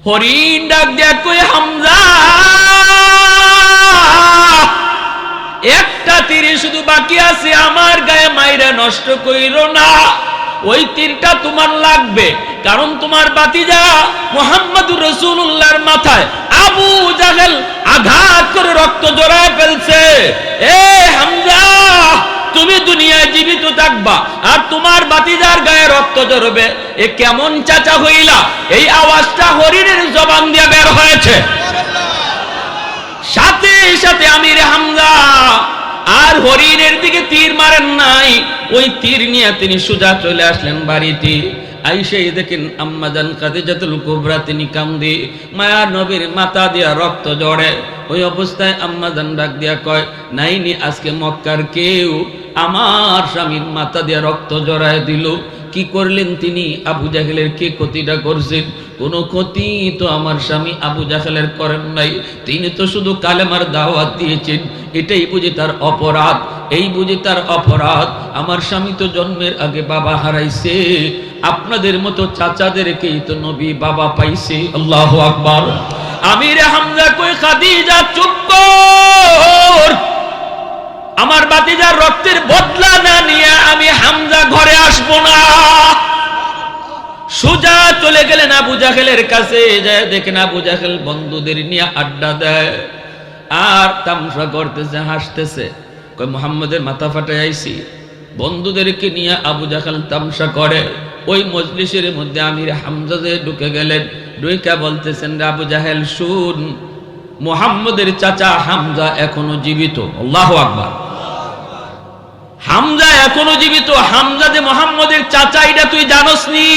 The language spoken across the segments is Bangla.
হরিণ ডাক দিয়া কই হামজা, একটা তীর শুধু বাকি আছে, আমার গায়ে মাইরা নষ্ট কইরো না। ওই তীরটা তোমার লাগবে, কারণ তোমার ভাতিজা মুহাম্মদুর রাসূলুল্লাহর মাথায় আবু জাহেল আঘাত করে রক্ত জড়ায় ফেলছে। এ হামজা, তুমি দুনিয়ায় জীবিত থাকবা আর তোমার ভাতিজার গায়ে রক্ত ঝরবে, এ কেমন চাচা হইলা? এই আওয়াজটা হরিণের জবান দিয়ে বের হয়েছে। সাথে সাথে আমির হামজা আর হরিণের দিকে তীর মারেন নাই, ওই তীর নিয়ে তিনি সোজা চলে আসলেন বাড়িতে। আইসাই দেখেন আম্মাজান খাদিজাতুল কুবরা তিনি কান্দে, মায়ার নবীর মাথা দিয়া রক্ত ঝরে। ওই অবস্থায় আম্মাজান ডাক দিয়া কয়, নাইনি আজকে মক্কার কেউ আমার স্বামীর মাথা দিয়া রক্ত জড়ায় দিল। কি করলেন তিনি? আবু জাহেলের কে ক্ষতিটা করছেন? কোনো ক্ষতি তো আমার স্বামী আবু জাহেলের করেন নাই, তিনি তো শুধু কালেমার দাওয়াত দিয়েছেন, এটাই বুঝি তার অপরাধ, এই বুঝি তার অপরাধ। আমার স্বামী তো জন্মের আগে বাবা হারাইছে, আপনাদের মতো চাচাদেরকেই তো নবী বাবা পাইছে। আল্লাহু আকবার। আমির হামজা কই, খাদিজা চুপ কর, আমার ভাতিজার রক্তের বদলা না নিয়ে আমি হামজা ঘরে আসবো না। সোজা চলে গেলেন আবু জাহেলের কাছে, যায় দেখেন আবু জাহেল বন্ধুদের নিয়ে আড্ডা দেয় আর তামসা করতেছে, হাসতেছে। কই মুহাম্মদের মাথা ফাটাই আইছি। বন্ধুদেরকে নিয়ে আবু জাহেল তামসা করে। ওই মজলিসের মধ্যে আমির হামজা যে ঢুকে গেলেন, ঢুকে বলতেছেন, আবু জাহেল শুন, মুহাম্মদের চাচা হামজা এখনো জীবিত। আল্লাহু আকবার। হামজা এখনো জীবিত। হামজা যে মুহাম্মদের চাচা এটা তুই জানোস নি?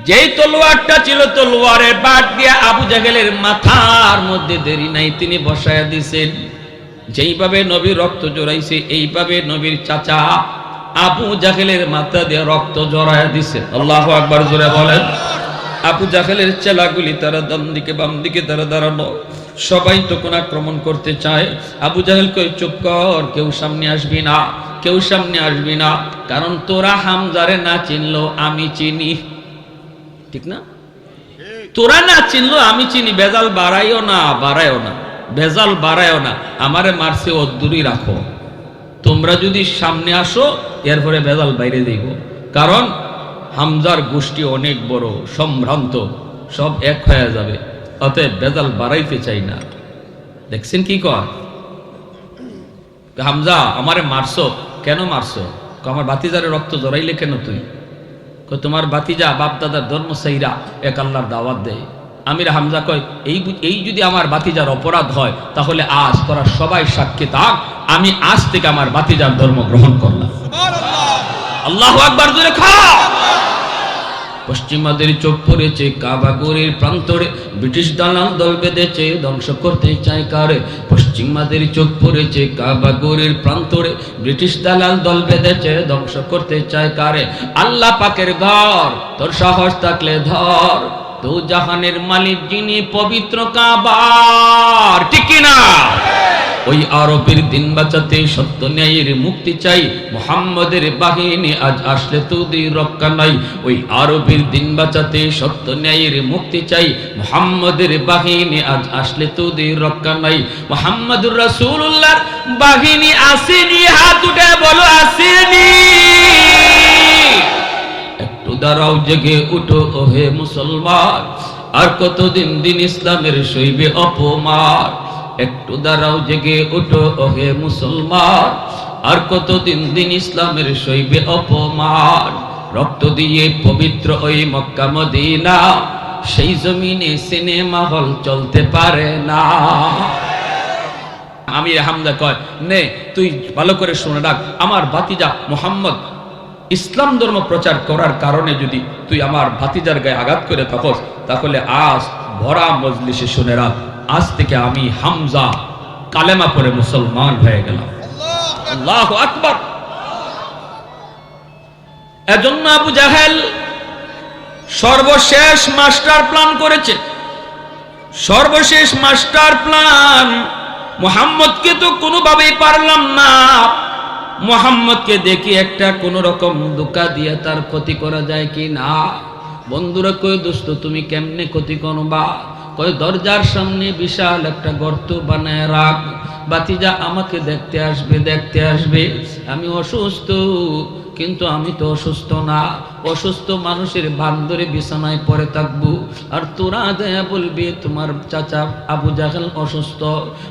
যেই তলোয়ারটা ছিল, তলোয়ারের বাট দিয়ে আবু জাহেলের মাথার মধ্যে দেরি নাই তিনি বসায়া দিছেন। যেইভাবে নবীর রক্ত জড়াইছে, এইভাবে নবীর চাচা আবু জাহেলের মাথা দিয়ে রক্ত জড়ায়া দিছে। আল্লাহু আকবার জোরে বলেন। আবু জাহেলের চেলাগুলি তারা ডান দিকে বাম দিকে তারা দাঁড়ানো, সবাই তখন আক্রমণ করতে চায়। আবু জাহেল কই, চুপ কর, কেউ সামনে আসবি না, কেউ সামনে আসবি না, কারণ তোরা হামজারে না চিনলো আমি চিনি, ঠিক না? তোরা না চিনলো আমি চিনি। বেজাল বাড়াইও না, বাড়াইও না, বেজাল বাড়াইও না, আমারে মারছে ও দূরই রাখো। তোমরা যদি সামনে আসো এরপরে বেজাল বাইরে দিব, কারণ হামজার গোষ্ঠী অনেক বড়, সম্ভ্রান্ত, সব এক হয়ে যাবে, অতএব বেজাল বাড়াইতে চাই না। দেখছেন কি কর? হামজা আমারে মারছো, কেন মারছো? আমার ভাতিজারে রক্ত জড়াইলে কেন তুই? তোমার ভাতিজা বাপ দাদার ধর্ম সাইরা এক আল্লাহর দাওয়াত দেয়। আমির হামজা কয়, এই যদি আমার ভাতিজার অপরাধ হয় তাহলে আজ তোরা সবাই সাক্ষী থাক, আমি আজ থেকে আমার ভাতিজার ধর্ম গ্রহণ করলাম। আল্লাহু আকবার জোরে খা। পশ্চিমাদের চোখ পড়েছে কাবাগরের প্রান্তরে, ব্রিটিশ দালাল দল বেঁধেছে ধ্বংস করতে চায় কারে। পশ্চিমাদের চোখ পড়েছে কাবাগরের প্রান্তরে, ব্রিটিশ দালাল দল বেঁধেছে ধ্বংস করতে চায় কারে। আল্লাহ পাকের ঘর তোর সাহস থাকলে ধর, তো জাহানের মালিক যিনি পবিত্র কাবার, ঠিক না? ওই আরবের দিন বাঁচাতে সত্য ন্যায়ের মুক্তি চাই, মুহাম্মদের বাহিনী আজ আসলে তোদের রক্ষা নাই। ওই আরবের দিন বাঁচাতে সত্য ন্যায়ের মুক্তি চাই, মুহাম্মদের বাহিনী আজ আসলে তোদের রক্ষা নাই। মুহাম্মদুর রাসূলুল্লাহর বাহিনী আসেনি, হাত উঠে বলো আসেনি। একটু দাঁড়াও, জেগে উঠো ওহে মুসলমান, আর কতদিন দিন ইসলামের সইবে অপমান। একটু দাঁড়াও, জেগে উঠো ওহে মুসলমান, আর কতদিন দিন ইসলামের সইবে অপমান। রক্ত দিয়ে পবিত্র ওই মক্কা মদিনা, সেই জমিনে সিনেমা হল চলতে পারে না। আমির হামজা কয়, নে তুই ভালো করে শুনে রাখ, আমার ভাতিজা মুহাম্মদ ইসলাম ধর্ম প্রচার করার কারণে যদি তুই আমার ভাতিজার গায়ে আঘাত করে থাকস, তাহলে আজ ভরা মজলিসে শুনে রাখ, আজ থেকে আমি হামজা কালেমা পড়ে মুসলমান হয়ে গেলাম। আল্লাহু আকবার। এজন্য আবু জাহেল সর্বশেষ মাস্টার প্ল্যান করেছে, সর্বশেষ মাস্টার প্ল্যান। মুহাম্মদকে তো কোনোভাবেই পারলাম না, মুহাম্মদকে দেখি একটা কোন রকম ধোঁকা দিয়ে তার ক্ষতি করা যায় কি না। বন্ধুরা কয় দোস্ত তুমি কেমনে ক্ষতি করবা? কয় দরজার সামনে বিশাল একটা গর্ত বানায় রাখ, বাতিজা আমাকে দেখতে আসবে। আমি অসুস্থ, কিন্তু আমি তো অসুস্থ না। অসুস্থ মানুষের ভান ধরে বিছানায় পড়ে থাকবো, আর তোরা দেয়া বলবি তোমার চাচা আবু জাহেল অসুস্থ,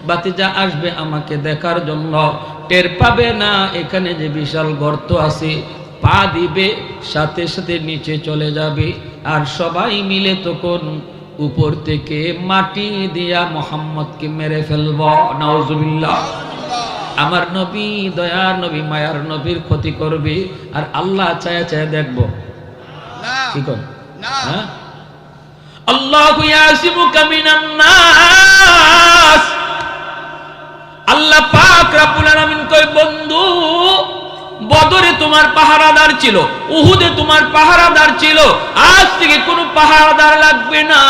বাতিজা আসবে আমাকে দেখার জন্য, টের পাবে না এখানে যে বিশাল গর্ত আছে, পা দিবে সাথে সাথে নিচে চলে যাবে, আর সবাই মিলে তখন উপর থেকে মাটি দিয়া মোহাম্মদকে মেরে ফেলব। নাউজুবিল্লাহ। আমার নবী, দয়ার নবী, মায়ার নবীর ক্ষতি করবে, আর আল্লাহ চায়া চায়া দেখবো? কি কর? হ্যাঁ, আল্লাহু ইয়াসিমুকা মিনান নাস। আল্লাহ পাক রব্বুল আলামিন কয় বন্ধু, বদরে তোমার পাহারাদার ছিল, উহুদে তোমার পাহারাদার ছিল, আজ থেকে কোনো পাহারাদার লাগবে না।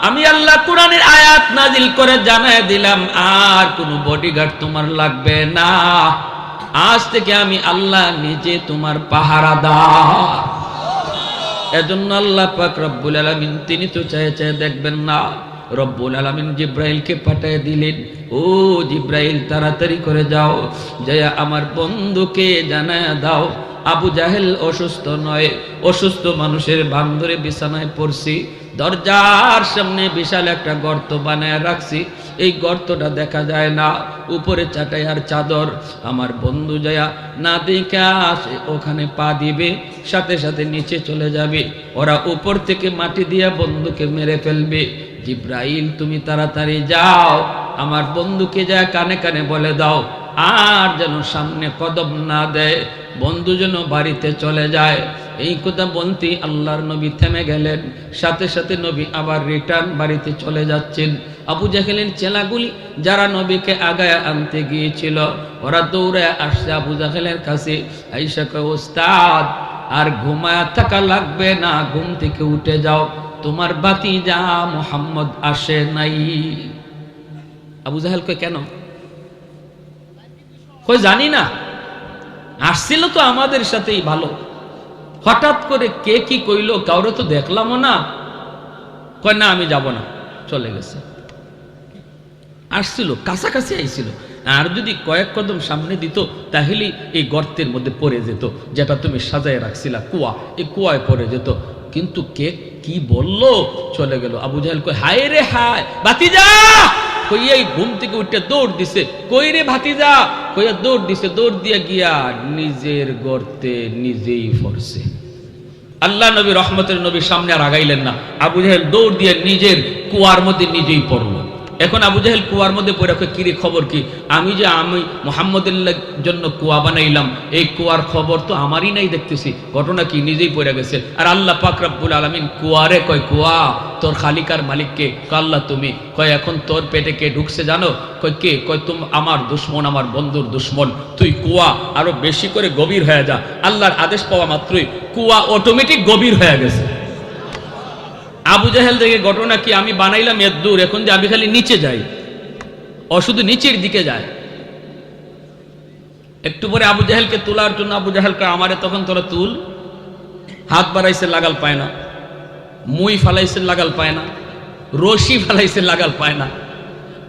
আমি আল্লাহ কোরআনের আয়াত নাজিল করে জানায় দিলাম, আর কোনো বডিগার্ড তোমার লাগবে না। আজ থেকে আমি আল্লাহ নিজে তোমার পাহারাদার। এজন্য আল্লাহ পাক রব্বুল আলামিন তিনি তো চায় চায় দেখবেন না, রব্বুল আলামিন জিব্রাইলকে পাঠিয়ে দিলেন, ও জিব্রাইল তাড়াতাড়ি করে যাও, যায়া আমার বন্ধুকে জানায়া দাও আবু জাহেল অসুস্থ নয়, অসুস্থ মানুষের ভান ধরে বিছানায় পড়ছি, দরজার সামনে বিশাল একটা গর্ত বানায় রাখছি, এই গর্তটা দেখা যায় না, উপরে চাটাই আর চাদর, আমার বন্ধু যায়া না দেখা আসে ওখানে পা দিবে, সাথে সাথে নিচে চলে যাবে, ওরা উপর থেকে মাটি দিয়া বন্ধুকে মেরে ফেলবে। জিব্রাইল তুমি তাড়াতাড়ি যাও, আমার বন্ধুকে যা কানে কানে বলে দাও, আর যেন সামনে কদম না দেয়, বন্ধু যেন বাড়িতে চলে যায়। এই কথা বলতেই আল্লাহর নবী থেমে গেলেন, সাথে সাথে নবী আবার রিটার্ন বাড়িতে চলে যাচ্ছেন। আবু জাহেলের চেলাগুলি যারা নবীকে আগায় আনতে গিয়েছিল, ওরা দৌড়ে আসছে আবু জাহেলের কাছে, আইসা কয় ওস্তাদ আর ঘুমায়া থাকা লাগবে না, ঘুম থেকে উঠে যাও, তোমার ভাতিজা মুহাম্মদ আসে নাই। আবু জাহেল কয় কেন? কই জানি না, আসছিল তো আমাদের সাথেই ভালো, হঠাৎ করে কে কি কইলো কাউরে তো দেখলামও না। কয় না আমি যাব না, চলে গেছে। আসছিল কাছাকাছি আইছিল, আর যদি কয়েক কদম সামনে দিত তাহলে এই গর্তের মধ্যে পড়ে যেত, যেটা তুমি সাজায় রাখছিলা কুয়া, এই কুয়ায় পড়ে যেত। কিন্তু কে কি বললো, চলে গেল। আবু জাহেল কয় হায় রে হায়, ভাতিজা কইয়াই ঘুম থেকে উঠে দৌড় দিছে, কই রে ভাতিজা কইয়া দৌড় দিছে, দৌড় দিয়া গিয়া নিজের গর্তে নিজেই পড়ছে। আল্লাহ নবী রহমতের নবী সামনে আর আগাইলেন না, আবু জাহেল দৌড় দিয়ে নিজের কুয়ার মধ্যে নিজেই পড়লো। এখন আবু জাহেল কুয়ার মধ্যে পড়ে কিরে খবর কি, আমি মুহাম্মদের জন্য কুয়া বানাইলাম, এই কুয়ার খবর তো আমারই নাই দেখতেছি, ঘটনা কি নিজেই পড়ে গেছে। আর আল্লাহ পাক রব্বুল আলামিন কুয়ারে কয় কুয়া তোর খালিকার মালিককে? আল্লাহ তুমি। কয় এখন তোর পেটে কে ঢুকছে জানো? কয় কে? কয় তুমি আমার দুশ্মন, আমার বন্ধুর দুশ্মন, তুই কুয়া আরো বেশি করে গভীর হয়ে যা। আল্লাহর আদেশ পাওয়া মাত্রই কুয়া অটোমেটিক গভীর হয়ে গেছে। আবু জাহেল দেখে ঘটনা কি, আমি বানাইলাম এত দূর, এখন যে আমি খালি নিচে যাই, ও শুধু নিচের দিকে যায়। একটু পরে আবু জাহেলকে তোলার জন্য আবু জাহেলকে আমারে তখন তোরা তুল, হাত বাড়াইছে লাগাল পায় না, মুই ফালাইছে লাগাল পায় না, রশি ফালাইছে লাগাল পায় না।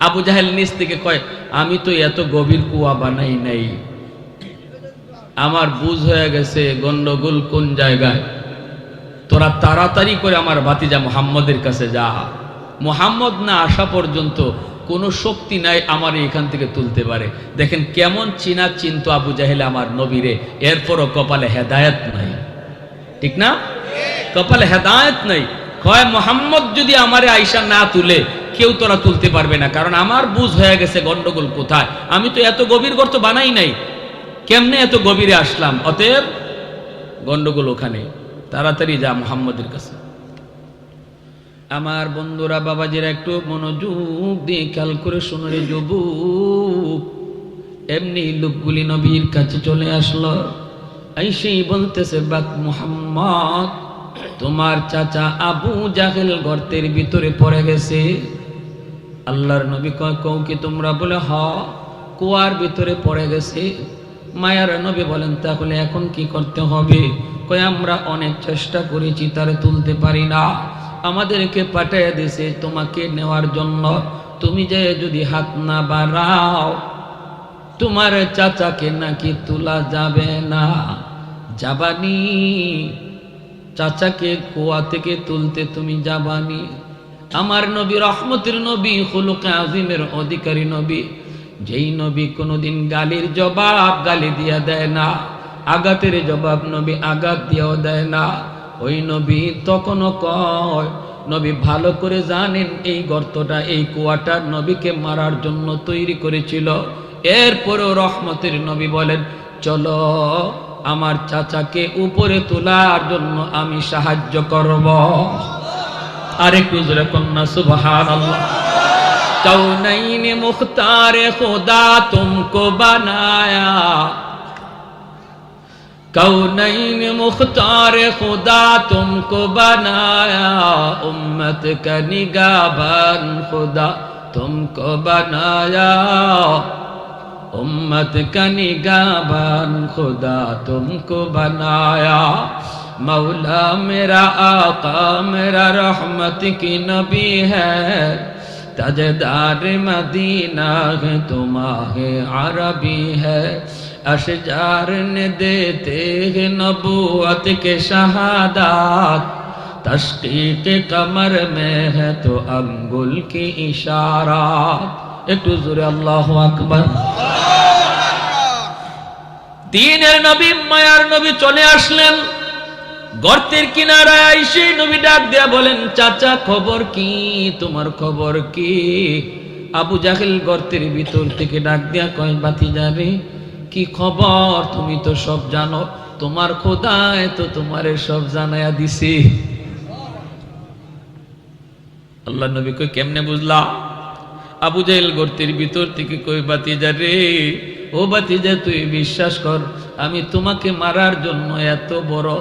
আবু জাহেল নিচ থেকে কয় আমি তো এত গভীর কুয়া বানাই নাই, আমার বুঝ হয়ে গেছে গন্ডগোল কোন জায়গায়, তোরা তাড়াতাড়ি করে আমার ভাতিজা মুহাম্মদের কাছে যা, মুহাম্মদ না আসা পর্যন্ত কোনো শক্তি নাই আমার এখান থেকে তুলতে পারে। দেখেন কেমন চিনা চিন্ত আবু জাহেল আমার নবীরে, এরপরও কপালে হেদায়েত নাই, ঠিক না? কপালে হেদায়েত নাই। কয় মুহাম্মদ যদি আমারে আইসা না তুলে কেউ তোরা তুলতে পারবে না, কারণ আমার বুঝ হয়ে গেছে গন্ডগোল কোথায়, আমি তো এত গভীর গর্ত বানাই নাই, কেমনে এত গভীরে আসলাম, অতএব গন্ডগোল ওখানে, তাড়াতাড়ি যা মুহাম্মদের কাছে। আমার বন্ধুরা বাবাজিরা একটু মনোযোগ দিয়ে খেয়াল করে শুনে রে যুবক, এমনি লোকগুলি নবীর কাছে চলে আসলো, আইসেই বলতেছে বাক মুহাম্মদ তোমার চাচা আবু জাহেল গর্তের ভিতরে পড়ে গেছে। আল্লাহর নবী কয় কও কি তোমরা? বলে হ, কুয়ার ভিতরে পড়ে গেছে। মায়ার নবী বলেন তাহলে এখন কি করতে হবে? কয় আমরা অনেক চেষ্টা করেছি তারে তুলতে পারি না, আমাদেরকে পাঠিয়ে দিয়েছে তোমাকে নেওয়ার জন্য। তুমি যে যদি হাত না বাড়াও তোমার চাচাকে নাকি তোলা যাবে না। যাবানি? চাচাকে কুয়া থেকে তুলতে তুমি যাবানি? আমার নবী রহমতের নবী, খুলুকে আজিমের অধিকারী নবী, যেই নবী কোনোদিন গালির জবাব গালি দিয়া দেয় না, আঘাতের জবাব নবী আঘাত দিয়েও দেয় না, ওই নবী তখনও কয়, নবী ভালো করে জানেন এই গর্তটা, এই কুয়াটা নবীকে মারার জন্য তৈরি করেছিল। এরপরেও রহমতের নবী বলেন, চলো আমার চাচাকে উপরে তোলার জন্য আমি সাহায্য করব। আরেকটু জোরে কন্যা সুবহানাল্লাহ। कौनैन मुख्तार खुदा तुमको बनाया, कौनैन मुख्तार खुदा तुमको बनाया, उम्मत का निगाहबान खुदा तुमको बनाया, उम्मत का निगाहबान खुदा तुमको बनाया। मौला मेरा आका मेरा रहमत की नबी है, ताजदार मदीना है तुम्हारे अरबी है, अशजार ने देते हैं नबूवत के शहादात, तशकीक कमर में है तो अंगुल की इशारात। एक जोरे अल्लाहु अकबर। दीनेर नबी मायार नबी चले आसलेन, গর্তের কিনারায় আইসে নবী ডাক দিয়া বলেন, চাচা খবর কি, তোমার খবর কি? আবু জাহেল গর্তের ভিতর থেকে ডাক দিয়া কয়, ভাতিজা রে কি খবর? তুমি তো সব জানো, তোমার খোদায় তো তোমারে সব জানায়া দিছে। আল্লাহ নবী কই, কেমনে বুঝলা? আবু জাহেল গর্তের ভিতর থেকে কই, ভাতিজা রে, ও ভাতিজা তুই বিশ্বাস কর, আমি তোমাকে মারার জন্য এত বড়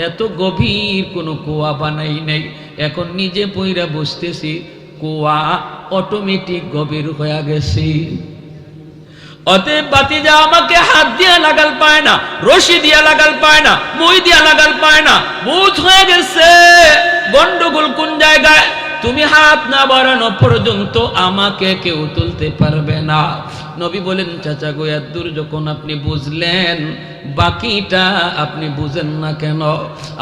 এত গভীর কোন কুয়া বানাই নাই, এখন নিজে পইরা বসতেছি, কুয়া অটোমেটিক গভীর হয়ে গেছে। অতএব বাতিজা আমাকে হাত দিয়া লাগাল পায় না, রশি দিয়া লাগাল পায় না, মই দিয়া লাগাল পায় না, বুঝ হয়ে গেছে গন্ডগোল কোন জায়গায়। তুমি হাত না বাড়ানো পর্যন্ত আমাকে কেউ তুলতে পারবে না। নবী বলেন, চাচা গো এত যখন আপনি বুঝলেন, বাকিটা আপনি বুঝেন না কেন?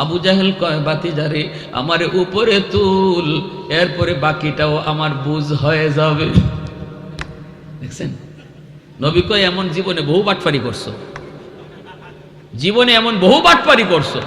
আবু জাহেল কয়, বাতিজারে আমারে উপরে তুল, এরপরে বাকিটাও আমার বুঝ হয়ে যাবে। দেখছেন নবী কয়, এমন জীবনে বহু বাটপারি করছো, জীবনে এমন বহু বাটপারি করছো,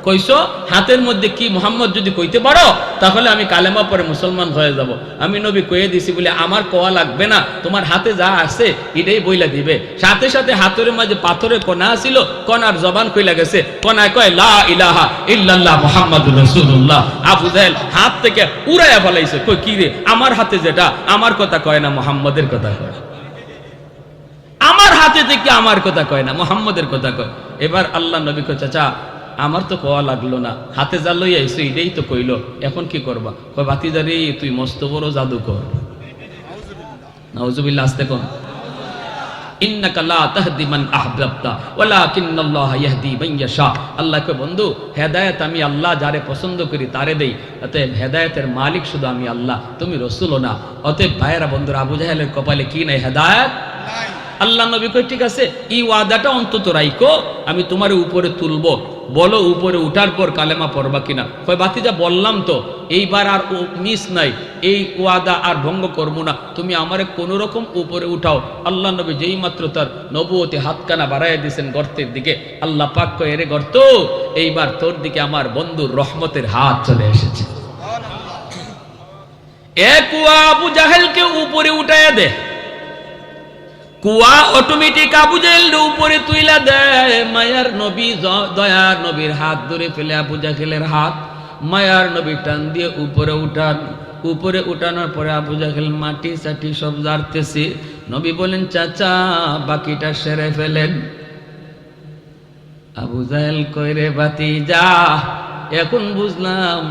কইছো হাতের মধ্যে কি মুহাম্মদ যদি কইতে পারো তাহলে আমি কালেমা পরে মুসলমান হয়ে যাব। আমি নবী কয়ে দিছি বলে আমার কোয়া লাগবে না, তোমার হাতে যা আছে এটাই বইলা দিবে। সাথে সাথে হাতের মাঝে পাথরের কণা ছিল, কণার জবান কইলা গেছে, কণায় কয় লা ইলাহা ইল্লাল্লাহ মুহাম্মাদুর রাসূলুল্লাহ। আবু জাহেল হাত থেকে উড়াইয়া ফেলাইছে, কই কি রে, আমার হাতে যেটা আমার কথা কয় না, মুহাম্মাদের কথা কয়। আমার হাতে থেকে আমার কথা কয় না, মুহাম্মাদের কথা কয়। এবার আল্লাহ নবী কয়, চাচা আমার তো কোয়া লাগলো না, হাতে যা লই আইছো এটাই তো কইলো, এখন কি করবা? কয়, ভাতিজারে তুই মস্ত বড় জাদু কর। নাউজুবিল্লাহ। আস্তে কোন, ইন্নাকা লা তাহদি মান আহবাবতা ওয়ালাকিন্নাল্লাহ ইয়াহদি মান ইয়াশা। আল্লাহ কয়, বন্ধু হেদায়েত আমি আল্লাহ যারে পছন্দ করি তারে দেই, অতএব হেদায়েতের মালিক শুধু আমি আল্লাহ, তুমি রাসূলও না। অতএব ভাইয়েরা বন্ধুরা, আবু জাহেলের কপালে কি নাই? হেদায়েত নাই। আল্লাহ নবী কয়, ঠিক আছে এই ওয়াদাটা অন্তত রাইখো, আমি তোমার উপরে তুলবো, বলো উপরে উঠার পর কালেমা পড়বা কিনা? কয়, বাতিজা বললাম তো, এইবার আর মিস নাই, এই ওয়াদা আর ভঙ্গ করবো না, তুমি আমারে কোন রকম উপরে উঠাও। আল্লাহ নবী যেই মাত্র তার নবুয়তে হাতখানা বাড়াইয়া দিয়েছেন গর্তের দিকে, আল্লাহ পাক কয়, এরে গর্ত, এইবার তোর দিকে আমার বন্ধুর রহমতের হাত চলে এসেছে। এক কুয়া আবু জাহেলকে উপরে উঠাইয়া দে, কুয়া অটোমেটিক আবু জাহেল উপরে তুইলা দেয়। মায়ার নবী দয়ার নবীর হাত ধরে ফেলে আবু জাহেলের হাত, মায়ার নবী টান দিয়ে উপরে উঠান। উপরে উঠানোর পরে আবু জাহেল মাটি চাটি সব জারতেছে। নবী বলেন, চাচা বাকিটা সেরে ফেলেন। আবু জাহেল কয়, রে ভাতিজা এখন বুঝলাম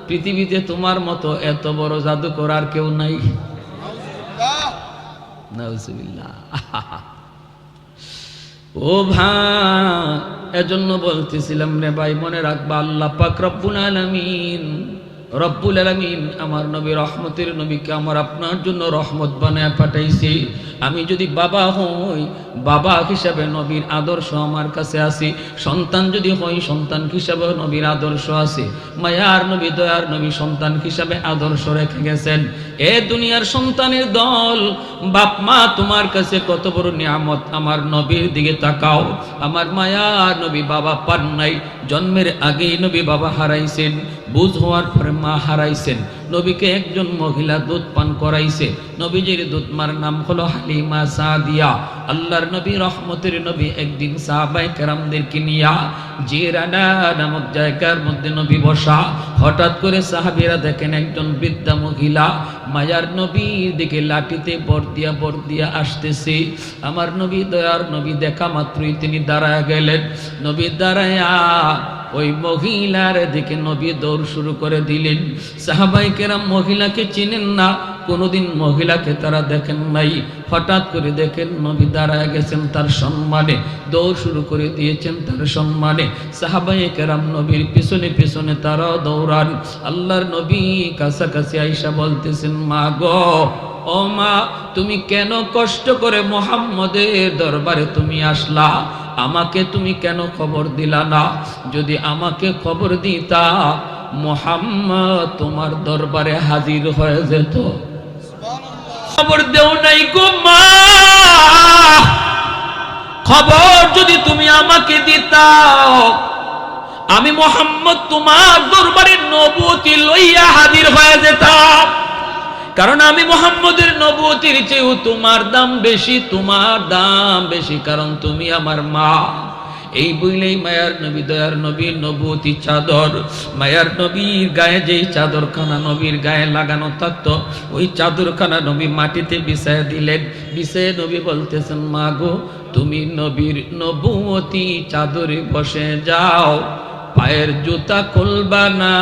পৃথিবীতে তোমার মতো এত বড় জাদু করার কেউ নাই। নাউজুবিল্লাহ। ও ভাই, এজন্য বলতেছিলাম রে ভাই, মনে রাখবা আল্লাহ পাক রব্বুল আলামিন, রব্বুল আলামিন আমার নবী রহমতের নবীকে আমার আপনার জন্য রহমত বানায় পাঠাইছি। আমি যদি বাবা হই, বাবা হিসাবে নবীর আদর্শ আমার কাছে আছে। সন্তান যদি হই, সন্তান হিসাবে নবীর আদর্শ আছে। মায়ার নবী, দয়ার নবী সন্তান হিসাবে আদর্শ রেখে গেছেন। এ দুনিয়ার সন্তানের দল, বাপ মা তোমার কাছে কত বড় নিয়ামত, আমার নবীর দিকে তাকাও। আমার মায়ার নবী বাবা পান নাই, জন্মের আগেই নবী বাবা হারাইছেন, বুঝ হওয়ার পরে মা হারাইছেন। নবীকে একজন মহিলা দুধ পান করাইছে, নবীজির দুধ মার নাম হলো হালিমা সাদিয়া। আল্লাহর নবী রহমতের নবী একদিন সাহাবায়ে কেরামদেরকে নিয়া জিরানা নামক জায়গার মধ্যে নবী বসা। হঠাৎ করে সাহাবীরা দেখেন একজন বৃদ্ধা মহিলা মায়ার নবীর দিকে লাঠিতে বর দিয়া আসতেছে। আমার নবী, দয়ার নবী দেখা মাত্রই তিনি দাঁড়ায় গেলেন। নবী দাঁড়ায়া ওই মহিলার দিকে নবী দৌড় শুরু করে দিলেন। সাহাবায়ে কেরাম মহিলাকে চিনেন না, কোনোদিন মহিলাকে তারা দেখেন নাই। হঠাৎ করে দেখেন নবী দাঁড়ায় গেছেন তার সম্মানে, দৌড় শুরু করে দিয়েছেন তার সম্মানে। সাহাবায়ে কেরাম নবীর পিছনে পিছনে তারাও দৌড়ান। আল্লাহর নবী কাছাকাছি আইসা বলতেছেন, মা গো, ও মা, তুমি কেন কষ্ট করে মুহাম্মদের দরবারে তুমি আসলা? আমাকে তুমি কেন খবর দিলা না? যদি আমাকে খবর দিতা, মুহাম্মদ তোমার দরবারে হাজির হয়ে যেত। খবর দেও নাই গো মা, খবর যদি তুমি আমাকে দিতাও, আমি মুহাম্মদ তোমার দরবারে নবুয়তি লইয়া হাজির হয়ে যেতাম। কারণ আমি মুহাম্মদের নবুয়তির চেয়েও তোমার দাম বেশি, তোমার দাম বেশি, কারণ তুমি আমার মা। এই বইলেই মায়ার নবী, দয়ার নবীর নবুয়তি চাদর, মায়ার নবীর গায়ে যেই চাদরখানা নবীর গায়ে লাগানো থাকতো, ওই চাদরখানা নবী মাটিতে বিছায় দিলেন। বিছায় নবী বলতেছেন, মা গো, তুমি নবীর নবুয়তি চাদরে বসে যাও, পায়ের জুতা খুলবা না,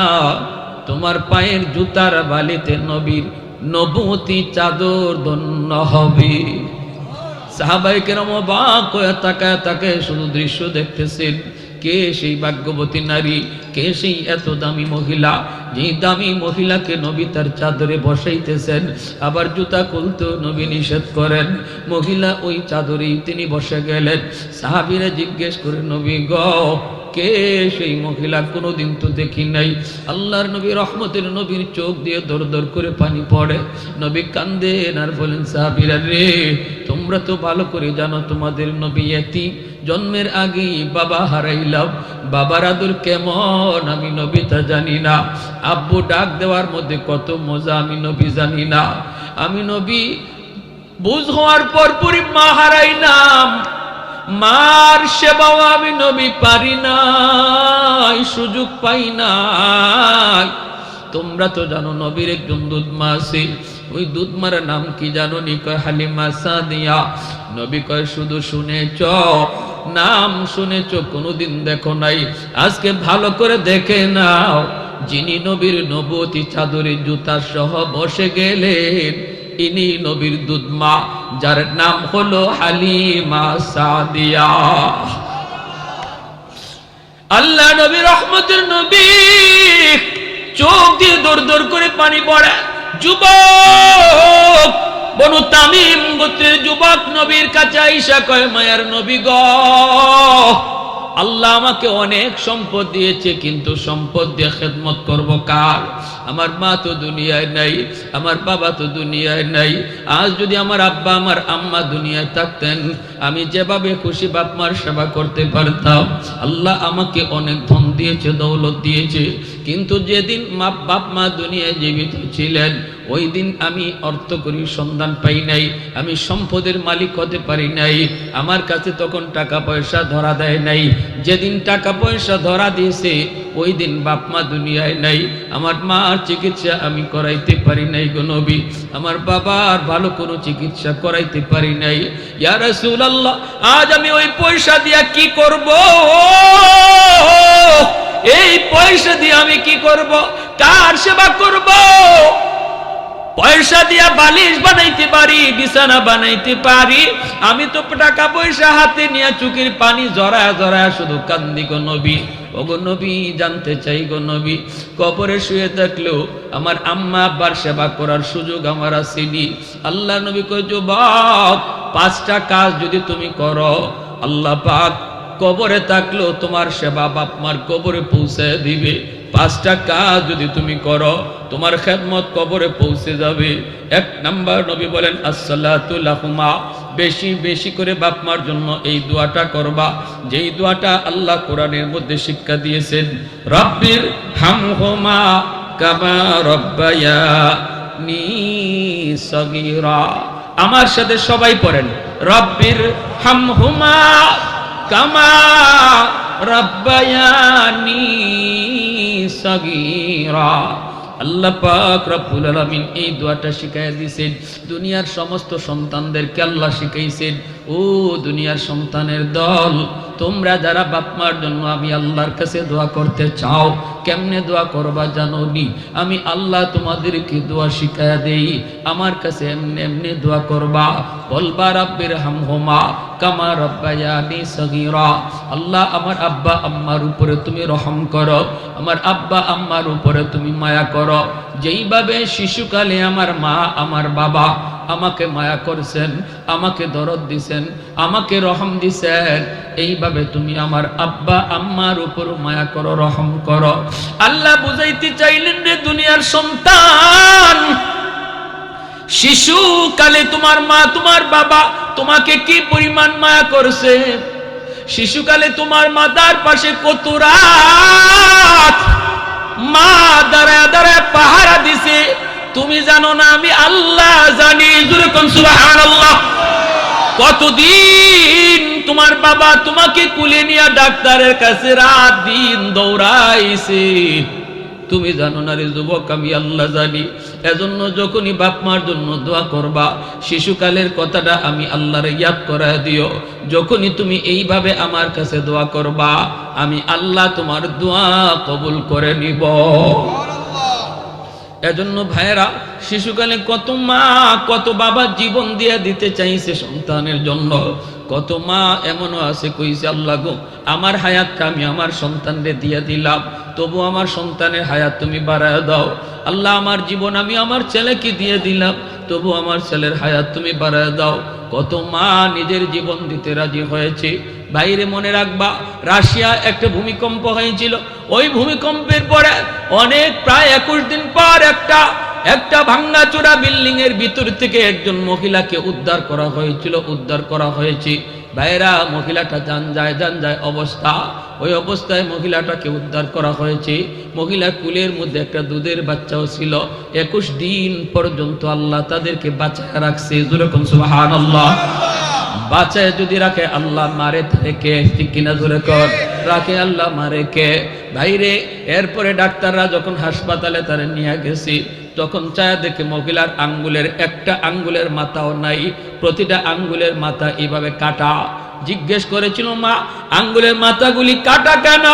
তোমার পায়ের জুতার বালিতে নবীর নবুয়তি চাদর ধন্য হবে। সাহাবায়ে কেরাম অবাক হয়ে তাকায় তাকায় শুধু দৃশ্য দেখতেছেন। কে সেই ভাগ্যবতী নারী, কে সেই এত দামি মহিলা, যে দামি মহিলাকে নবী তার চাদরে বসাইতেছেন, আবার জুতা খুলতেও নবী নিষেধ করেন। মহিলা ওই চাদরেই তিনি বসে গেলেন। সাহাবীরা জিজ্ঞেস করে, নবী গো, কে সেই মহিলা? কোনোদিন তো দেখি নাই। আল্লাহর নবী রহমতের নবীর চোখ দিয়ে দর দর করে পানি পড়ে। নবী কান্দেন আর বলেন, সাহাবীরা রে, তোমরা তো ভালো করে জানো তোমাদের নবী এতিম, জন্মের আগেই বাবা হারাইলাম। বাবার আদর কেমন আমি নবী তা জানি না। আব্বু ডাক দেওয়ার মধ্যে কত মজা আমি নবী জানি না। আমি নবী বুঝ হওয়ার পরপরই মা হারাইলাম, মার সেবাও আমি নবী পারি নাই, সুযোগ পাই নাই। তোমরা তো জানো নবীর একজন দুধমা আছে, ওই দুধমার নাম কি জানো নি? কয় হালিমা সাদিয়া। নবী কয় শুধু শুনেছ, নাম শুনেছ, কোনোদিন দেখো নাই। আজকে ভালো করে দেখে নাও, যিনি নবীর নবুয়তি চাদরে জুতা সহ বসে গেলেন, ইনি নবীর দুধমা, যার নাম হলো হালিমা সাদিয়া। আল্লাহ নবী রহমতের নবী চোখ দিয়ে দর দর করে পানি পড়ে। যুবক, বনু তামিম গোত্রের যুবক নবীর কাছে আইসা কয়, মায়ার নবী গো, আল্লাহ আমাকে অনেক সম্পদ দিয়েছে, কিন্তু সম্পদ দিয়ে খেদমত করব কার? আমার মা তো দুনিয়ায় নাই, আমার বাবা তো দুনিয়ায় নাই। আজ যদি আমার আব্বা আমার আম্মা দুনিয়ায় থাকতেন, আমি যেভাবে খুশি বাপ মার সেবা করতে পারতাম। আল্লাহ আমাকে অনেক ধন দিয়েছে, দৌলত দিয়েছে, কিন্তু যেদিন বাপ মা দুনিয়ায় জীবিত ছিলেন, ওই দিন আমি অর্থ করি সন্ধান পাই নাই, আমি সম্পদের মালিক হতে পারি নাই। আমার কাছে তখন টাকা পয়সা ধরা দেয় নাই। যেদিন টাকা পয়সা ধরা দিয়েছে, ওই দিন বাপ মা দুনিয়ায় নাই। আমার মার চিকিৎসা আমি করাইতে পারি নাই গো নবী, আমার বাবার ভালো কোনো চিকিৎসা করাইতে পারি নাই। ইয়া রাসূলুল্লাহ, আজ আমি ওই পয়সা দিয়া কি করব? এই পয়সা দিয়ে আমি কি করব? কার সেবা করব? পয়সা দিয়া বালিশ বানাইতে পারি, বিছানা বানাইতে পারি, আমি তো টাকা পয়সা হাতে নিয়ে চোখের পানি জড়ায় জড়ায় শুধু কান্দি গো নবী। ওগো নবী, জানতে চাই গো নবী, কবরে শুয়ে থাকলেও আমার আম্মা আব্বার সেবা করার সুযোগ আমার আসেনি। আল্লাহ নবী কয়, যুবক, 5টা কাজ যদি তুমি করো, আল্লাহ পাক কবরে থাকলেও তোমার সেবা বাপ মার কবরে পৌঁছে দিবে। 5টা কাজ যদি তুমি করো, তোমার খেদমত কবরে পৌঁছে যাবে। 1 নাম্বার নবী বলেন, আসসালাতু লাহুমা, বেশি বেশি করে বাপ মার জন্য এই দোয়াটা করবা, যেই দোয়াটা আল্লাহ কোরআনের মধ্যে শিক্ষা দিয়েছেন, রব্বির হামহুমা কামা রব্বায়ানি সগীরা। আমার সাথে সবাই পড়েন, রব্বির হামহুমা কামা রব্বায়ানি সগীরা। আল্লাহ পাক রব্বুল আলামিন এই দোয়াটা শিখাইয়া দিয়েছেন, দুনিয়ার সমস্ত সন্তানদেরকে আল্লাহ শিখাইছেন, ও দুনিয়ার সন্তানের দল, তোমরা যারা বাপ মার জন্য আমি আল্লাহর কাছে দোয়া করতে চাও, কেমনে দোয়া করবা জানো নি? আমি আল্লাহ তোমাদেরকে দোয়া শিখাইয়া দেই, আমার কাছে এমনি এমনি দোয়া করবা, বলবা রব্বির হামহুমা কামা রব্বায়ানি সগীরা। আল্লাহ, আমার আব্বা আম্মার উপরে তুমি রহম করো, আমার আব্বা আম্মার উপরে তুমি মায়া করো, যেইভাবে শিশুকালে আমার মা আমার বাবা আমাকে মায়া করছেন, আমাকে দরদ দিছেন, আমাকে রহম দিছেন, এইভাবে তুমি আমার আব্বা আম্মার উপর মায়া করো, রহম করো। আল্লাহ বুঝাইতে চাইলেন, রে দুনিয়ার সন্তান, শিশুকালে তোমার মা তোমার বাবা তোমাকে কি পরিমাণ মায়া করছে, শিশুকালে তোমার মাতার পাশে কত রাত মা দাঁড়ায় দাঁড়ায় পাহারা দিছে, তুমি জানো না, আমি আল্লাহ জানি। জোরে কোন সুবহানাল্লাহ। কতদিন তোমার বাবা তোমাকে কুলে নিয়ে ডাক্তারের কাছে রাত দিন দৌড়াইছে, তুমি জানো না রে যুবক, আমি আল্লাহ জানি। এজন্য যখনই বাপ মার জন্য দোয়া করবা, শিশুকালের কথাটা আমি আল্লাহর ইয়াদ করায় দিও। যখনই তুমি এইভাবে আমার কাছে দোয়া করবা, আমি আল্লাহ তোমার দোয়া কবুল করে নিব। এজন্য ভাইরা, শিশুকালে কত মা কত বাবা জীবন দিয়ে দিতে চাইছে সন্তানের জন্য, কত মা এমনও আছে কইছে, আল্লাহ গো, আমার হায়াতটা আমি আমার সন্তানরে দিয়ে দিলাম, তবু আমার সন্তানের হায়াত তুমি বাড়ায় দাও। আল্লাহ, আমার জীবন আমি আমার ছেলেকে দিয়ে দিলাম, তবু আমার ছেলের হায়াত তুমি বাড়ায় দাও। কত মা নিজের জীবন দিতে রাজি হয়েছে। বাইরে মনে রাখবা, রাশিয়া একটা ভূমিকম্প হয়েছিল, ওই ভূমিকম্পের পরে অনেক প্রায় 21 দিন পর একটা ভাঙ্গাচোরা বিল্ডিং এর ভিতর থেকে একজন মহিলাকে উদ্ধার করা হয়েছিল, উদ্ধার করা হয়েছে। ভাইরা, মহিলাটা জান যায় অবস্থা, ওই অবস্থায় মহিলাটাকে উদ্ধার করা হয়েছে। মহিলার কুলের মধ্যে একটা দুধের বাচ্চাও ছিল। 21 দিন পর্যন্ত আল্লাহ তাদেরকে বাঁচায় রাখছে। যেরকম সুবহানাল্লাহ। বাঁচায় যদি রাখে আল্লাহ, মারে থেকে ঠিক কিনা জোরে কর, রাখে আল্লাহ, মারে কে? ভাইরে, এরপরে ডাক্তাররা যখন হাসপাতালে তারা নিয়ে গেছে, তখন চায় দেখে মহিলার আঙ্গুলের একটা আঙ্গুলের মাথাও নাই, প্রতিটা আঙ্গুলের মাথা এইভাবে কাটা। জিজ্ঞেস করেছিল, মা, আঙ্গুলের মাথাগুলি কাটা কেন?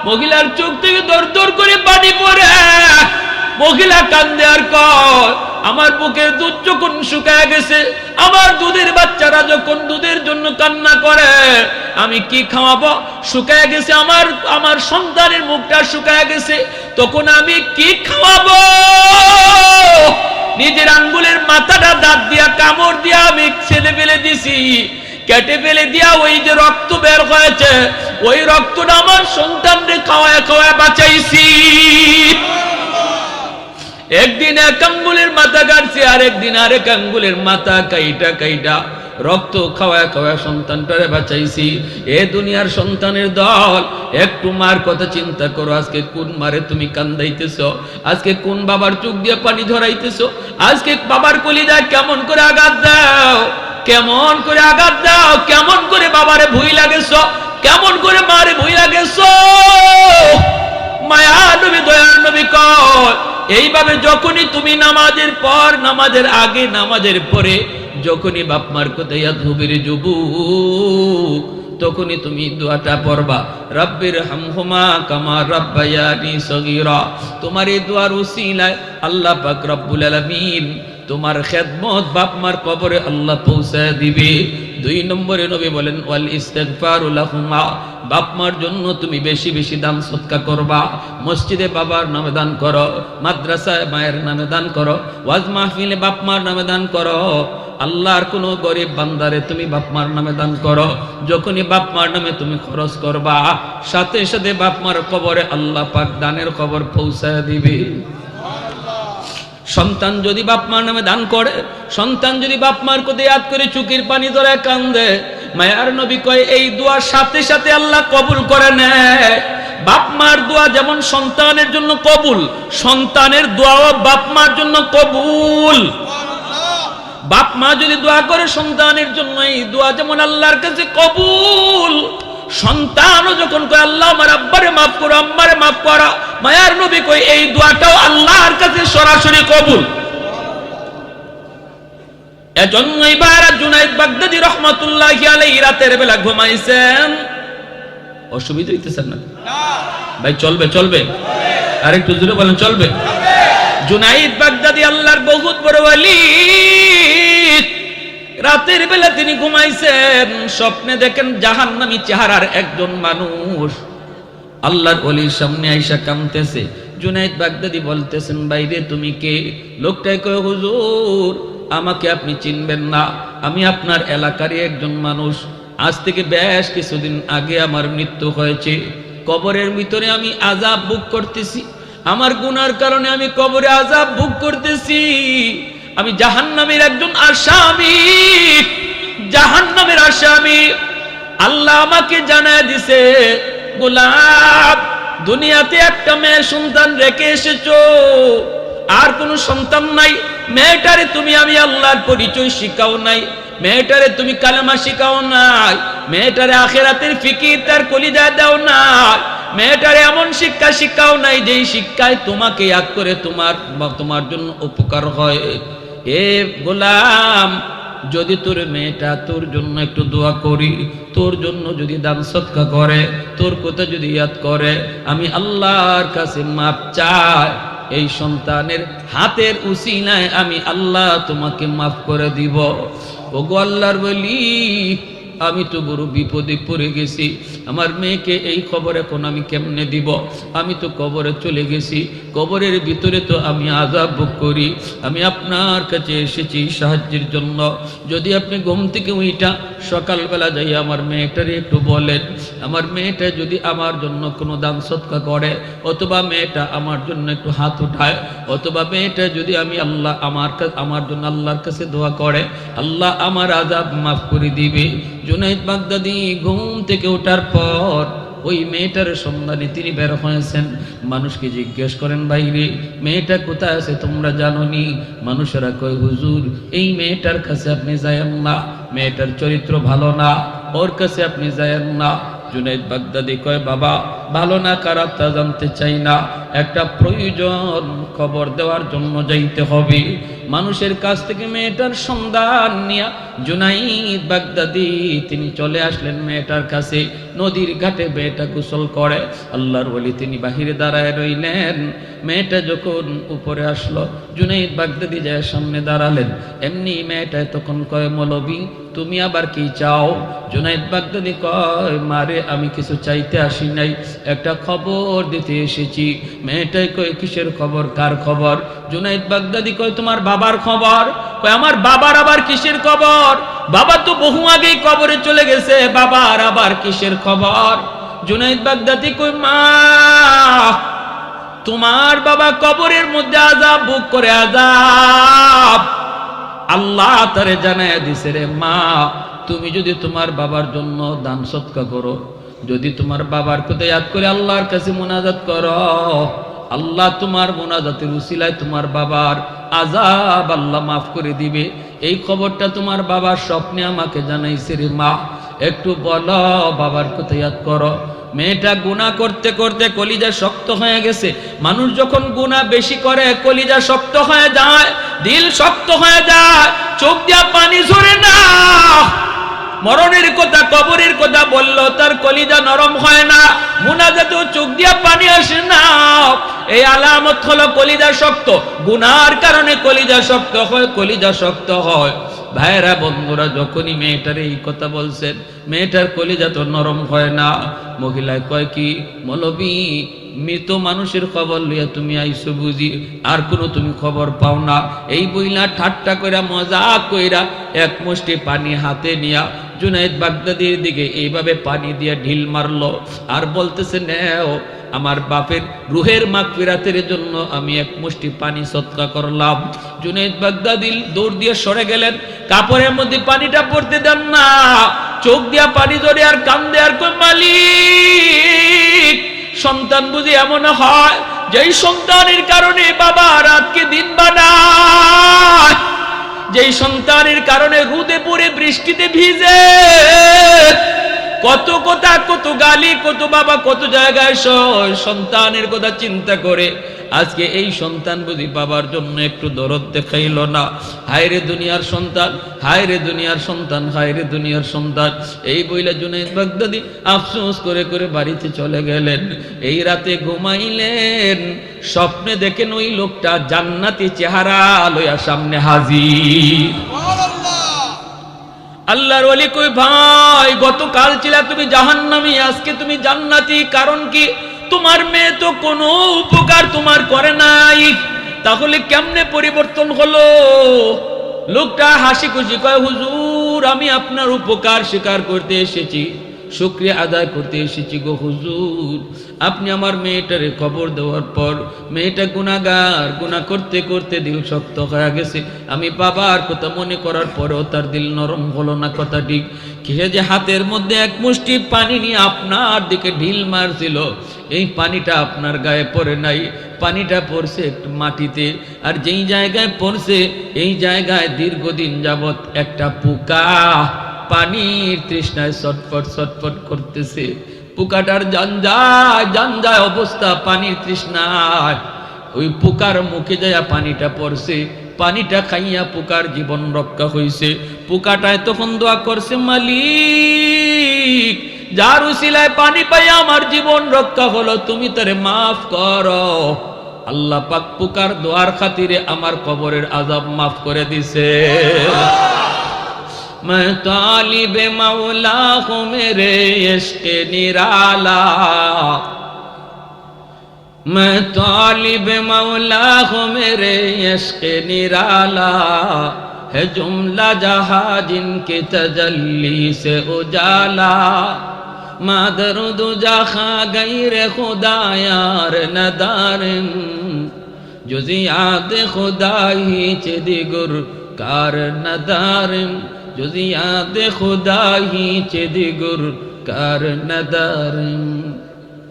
মহিলার চোখ থেকে দর দর করে পানি পড়ে। মহিলা কান্দে আর কয়, আমার বুকের দুধ যখন শুকায় গেছে, আমার দুধের বাচ্চারা যখন দুধের জন্য কান্না করে, আমি কি খাওয়াবো? শুকায় গেছে আমার সন্তানের মুখটা শুকায় গেছে, তখন আমি কি খাওয়াবো? নিজের আঙ্গুলের মাথাটা দাঁত দিয়া কামড় দিয়া আমি ছেলে ফেলে দিছি, কেটে ফেলে দিয়া ওই যে রক্ত বের হয়েছে, ওই রক্তটা আমার সন্তানকে খাওয়ায় খাওয়ায় বাঁচাইছি। একদিন এক আঙ্গুলের মাথা কাটছি, আরেকদিন আরেক আঙ্গুলের মাথা কাইটা কাইটা রক্ত খাওয়ায় খাওয়ায় সন্তানটারে বাঁচাইছি। এ দুনিয়ার সন্তানের দল, একটু মার কথা চিন্তা করো। আজকে কোন মারে তুমি কান্দাইতেছ? আজকে কোন বাবার চোখ দিয়ে পানি ঝরাইতেছ? আজকে বাবার কলিজায় কেমন করে আঘাত দাও, কেমন করে আঘাত দাও, কেমন করে বাবারে ভুই লাগেছ, কেমন করে মারে ভুই লাগেছ। মায়া নবী, দয়ার নবী কয়, এইভাবে যখনই তুমি নামাজের পর, নামাজের আগে, নামাজের পরে যখনই বাপ মার কথা ইয়াদ হবে রে যুবক, তখনই তুমি দোয়াটা পড়বা, রব্বির হামহুমা কামা রব্বায়ানি সগীরা। তোমার এই দোয়ার উসিলায় আল্লাহ পাক রব্বুল আলামিন তোমার খেদমত বাপ মার কবরে আল্লাহ পৌঁছায় দিবে। 2 নম্বরে নবী বলেন ওয়াল ইস্তিগফারু লাহুমা, বাপ মার জন্য তুমি বেশি বেশি দান সদকা করবা। মসজিদে বাবার নামে দান করো, মাদ্রাসায় মায়ের নামে দান করো, ওয়াজ মাহফিলে বাপ মার নামে দান করো। আল্লাহর কোন গরিব বান্দারে তুমি বাপ মার নামে দান করো, যখনই বাপ মার নামে তুমি খরচ করবা সাথে সাথে বাপ মার কবরে আল্লাহ পাক দানের খবর পৌঁছায় দিবে। সন্তান যদি বাপ মার নামে দান করে, সন্তান যদি বাপ মার কথা ইয়াদ করে চোখের পানি ধরে কান্দে, মায়ার নবী কয় এই দোয়ার সাথে সাথে আল্লাহ কবুল করে নেয়। বাপ মার দোয়া যেমন সন্তানের জন্য কবুল, সন্তানের দোয়াও বাপ মার জন্য কবুল। বাপ মা যদি দোয়া করে সন্তানের জন্য, এই দোয়া যেমন আল্লাহর কাছে কবুল, সন্তানও যখন কয় আল্লাহ আমার আব্বারে মাফ করো, আম্মারে মাফ করো, মায়ার নবী কই এই দোয়াটাও আল্লাহর কাছে সরাসরি কবুল। এজন্যই বারা জুনাইদ বাগদাদী রাহমাতুল্লাহি আলাইহি রাতের বেলা ঘুমাইছেন। অসুবিধা হইতেছে না ভাই? চলবে চলবে, আরেকটু জোরে বলেন চলবে। জুনাইদ বাগদাদী আল্লাহর বহুত বড় ওয়ালি, রাতের বেলা তিনি ঘুমাইছেন, স্বপ্নে দেখেন জাহান্নামী চেহারার একজন মানুষ আল্লাহর ওলির সামনে আইসা কাঁদতেছে। জুনাইদ বাগদাদী বলতেছেন বাইরে তুমি কে? লোকটাই কয় হুজুর আমাকে আপনি চিনবেন না, আমি আপনার এলাকারই একজন মানুষ। আজ থেকে বেশ কিছুদিন আগে আমার মৃত্যু হয়েছে, কবরের ভিতরে আমি আযাব ভোগ করতেছি, আমার গুনার কারণে আমি কবরে আযাব ভোগ করতেছি, আমি জাহান্নামের একজন আসামি, জাহান্নামের আসামি। আল্লাহ আমাকে জানায় দিছে গোলাম দুনিয়াতে একটা মেয়ের সন্তান রেখে এসেছো, আর কোন সন্তান নাই। মেয়েটারে তুমি আমি আল্লাহর পরিচয় শিখাও নাই, মেয়েটারে তুমি কালেমা শিখাও নাই, মেয়েটারে আখিরাতের ফিকির তার কলিজায় দাও না, মেয়েটারে এমন শিক্ষা শিখাও নাই যেই শিক্ষায় তোমাকে ইয়াদ করে তোমার জন্য উপকার হয়। এ গোলাম যদি তোর মেয়েটা তোর জন্য একটু দোয়া করি, তোর জন্য যদি দান সদকা করে, তোর কথা যদি ইয়াদ করে, আমি আল্লাহর কাছে মাপ চাই, এই সন্তানের হাতের উসিলায় আমি আল্লাহ তোমাকে মাফ করে দিব। ওগো আল্লাহর ওলি, আমি তো বড় বিপদে পড়ে গেছি, আমার মেয়েকে এই খবর এখন আমি কেমনে দিব? আমি তো কবরে চলে গেছি, কবরের ভিতরে তো আমি আযাব ভোগ করি, আমি আপনার কাছে এসেছি সাহায্যের জন্য। যদি আপনি ঘুম থেকে উইটা সকালবেলা যাই আমার মেয়েটারে একটু বলেন, আমার মেয়েটা যদি আমার জন্য কোনো দান সদকা করে, অথবা মেয়েটা আমার জন্য একটু হাত উঠায়, অথবা মেয়েটা যদি আমি আমার জন্য আল্লাহর কাছে দোয়া করে, আল্লাহ আমার আযাব মাফ করে দিবে। জুনাইদ বাগদাদী ঘুম থেকে ওঠার পর ওই মেয়েটার সন্ধানে তিনি বের হয়েছেন। মানুষকে জিজ্ঞেস করেন বাইরে মেয়েটা কোথায় আছে তোমরা জানোনি? মানুষেরা কয় হুজুর এই মেয়েটার কাছে আপনি যায়েন না, মেয়েটার চরিত্র ভালো না, ওর কাছে আপনি যায়েন না। জুনাইদ বাগদাদী কয় বাবা ভালো না খারাপ তা জানতে চাই না, একটা প্রয়োজন খবর দেওয়ার জন্য যাইতে হবে। মানুষের কাছ থেকে মেয়েটার সন্ধান নিয়ে জুনাইদ বাগদাদী তিনি চলে আসলেন মেয়েটার কাছে। নদীর ঘাটে মেয়েটা গোসল করে, আল্লাহর ওলি তিনি বাহিরে দাঁড়ায় রইলেন। মেয়েটা যখন উপরে আসলো জুনাইদ বাগদাদী যায় সামনে দাঁড়ালেন। এমনি মেয়েটায় তখন কয় মৌলবী তুমি আবার কি চাও? জুনাইদ বাগদাদী কয় মারে আমি কিছু চাইতে আসি নাই, একটা খবর দিতে এসেছি। মেয়েটাই কয় কিসের খবর, কার খবর? জুনাইদ বাগদাদী কয় তোমার বাবার খবর। কয় আমার বাবার আবার কিসের খবর? বাবা তো বহু আগেই কবরে চলে গেছে, বাবার আবার কিসের খবর? জুনাইদ বাগদাদী কয় মা তোমার বাবা কবরের মধ্যে আযাব ভোগ করে, আযাব আল্লাহ তারে জানায় দিছে রে মা, তুমি যদি তোমার বাবার জন্য দান সদকা করো, যদি তোমার বাবার কথা ইয়াদ করে আল্লাহর কাছে মুনাজাত করো, আল্লাহ তোমার মুনাজাতের উসিলায় তোমার বাবার আযাব আল্লাহ মাফ করে দিবে। এই খবরটা তোমার বাবার স্বপ্নে আমাকে জানাইছে রে মা, একটু বলো বাবার কথা ইয়াদ করো। মেয়েটা গুনাহ করতে করতে কলিজা শক্ত হয়ে গেছে। মানুষ যখন গুনাহ বেশি করে কলিজা শক্ত হয়ে যায়, দিল শক্ত হয়ে যায়, চোখ দিয়া পানি ঝরে না। মরণের কথা কবরের কথা বললো তার কলিজা নরম হয় না, মুনাজাতেও চোখ দিয়া পানি আসে না। এই আলামত হলো কলিজা শক্ত। গুনার কারণে কলিজা শক্ত হয়, কলিজা শক্ত হয়। ভাইরা বন্ধুরা, যখনই মেয়েটার এই কথা বলছেন, মেয়েটার কলিজা তো নরম হয় না। মহিলায় কয় কি, মৌলবী মৃত মানুষের খবর লইয়া তুমি আইসো বুঝি, আর কোনো তুমি খবর পাও না? এই বইলা ঠাট্টা কইরা মজা কইরা এক মুষ্টি পানি হাতে নিয়া জুনায়েদ বাগদাদির দিকে এইভাবে পানি দিয়ে ঢিল মারলো, আর বলতেছে, নেও, আমার বাপের রুহের মাগফিরাতের জন্য আমি এক মুষ্টি পানি সদকা করলাম। জুনায়েদ বাগদাদি দৌড় দিয়ে সরে গেলেন, কাপড়ের মধ্যে পানিটা পড়তে দেন না, চোখ দিয়া পানি ধরে আর কান্দে আর কই, মালিক, সন্তান বুঝি এমন হয় যেই সন্তানের কারণে বাবা রাতকে দিন বানায়, যেই সন্তানের কারণে রোদে পড়ে বৃষ্টিতে ভিজে, কত কথা, কত গালি, কত বাবা কত জায়গায় সন্তানের কথা চিন্তা করে। আজকে এই সন্তান বুঝি বাবার জন্য একটু দরদ দেখাইল না। হায় রে দুনিয়ার সন্তান, হায় রে দুনিয়ার সন্তান, হায় রে দুনিয়ার সন্তান। এই বইলা জুনায়েদ বাগদাদি আফসোস করে করে বাড়িতে চলে গেলেন। এই রাতে ঘুমাইলেন, স্বপ্নে দেখেন ওই লোকটা জান্নাতি চেহারা লইয়া সামনে হাজির। আল্লাহর ওলি কই, ভাই, গতকাল ছিলা তুমি জাহান্নামী, আজকে তুমি জান্নাতি, কারণ কি? তোমার মেয়ে তো কোনো উপকার তোমার করে নাই, তাহলে কেমনে পরিবর্তন হলো? লোকটা হাসি খুশি কয়, হুজুর, আমি আপনার উপকার স্বীকার করতে এসেছি, শুকরিয়া আদায় করতে এসেছি গো হুজুর। আপনি আমার মেয়েটারে খবর দেওয়ার পর মেয়েটা গুনাহগার, গুনাহ করতে করতে দিল শক্ত হয়ে গেছে। আমি বাবার কথা মনে করার পরেও তার দিল নরম হলো না। কথা ঠিক, সে যে হাতের মধ্যে এক মুষ্টি পানি নিয়ে আপনার দিকে ঢিল মারছিল, এই পানিটা আপনার গায়ে পড়ে নাই, পানিটা পড়ছে একটু মাটিতে, আর যেই জায়গায় পড়ছে এই জায়গায় দীর্ঘদিন যাবত একটা পোকা পানির তৃষ্ণায় ছটফট ছটফট করতেছে। পোকাটার জানজায় জানজায় অবস্থা, পানির তৃষ্ণায় ওই পোকার মুখে যায় পানিটা পড়ছে, পানিটা খাইয়া পোকার জীবন রক্ষা হইছে। পোকাটায় তখন দোয়া করছে, মালিক, যার উসিলায় পানি পাইয়া আমার জীবন রক্ষা হলো, তুমি তারে মাফ করো। আল্লাহ পাক পোকার দোয়ার খাতিরে আমার কবরের আযাব মাফ করে দিছে। मैं तालिब मौला हूँ मेरे इश्क निराला, मैं तालिब मौला हूँ मेरे इश्क निराला, है जुमला जहाँ जिनके तजल्ली से उजाला, मादरुद जहाँ गैर खुदा यार नदारम, जुज़ियात खुदा ही चिदिगुर कार नदारम, जुज़ियात खुदा ही चिदिगुर कार नदारम।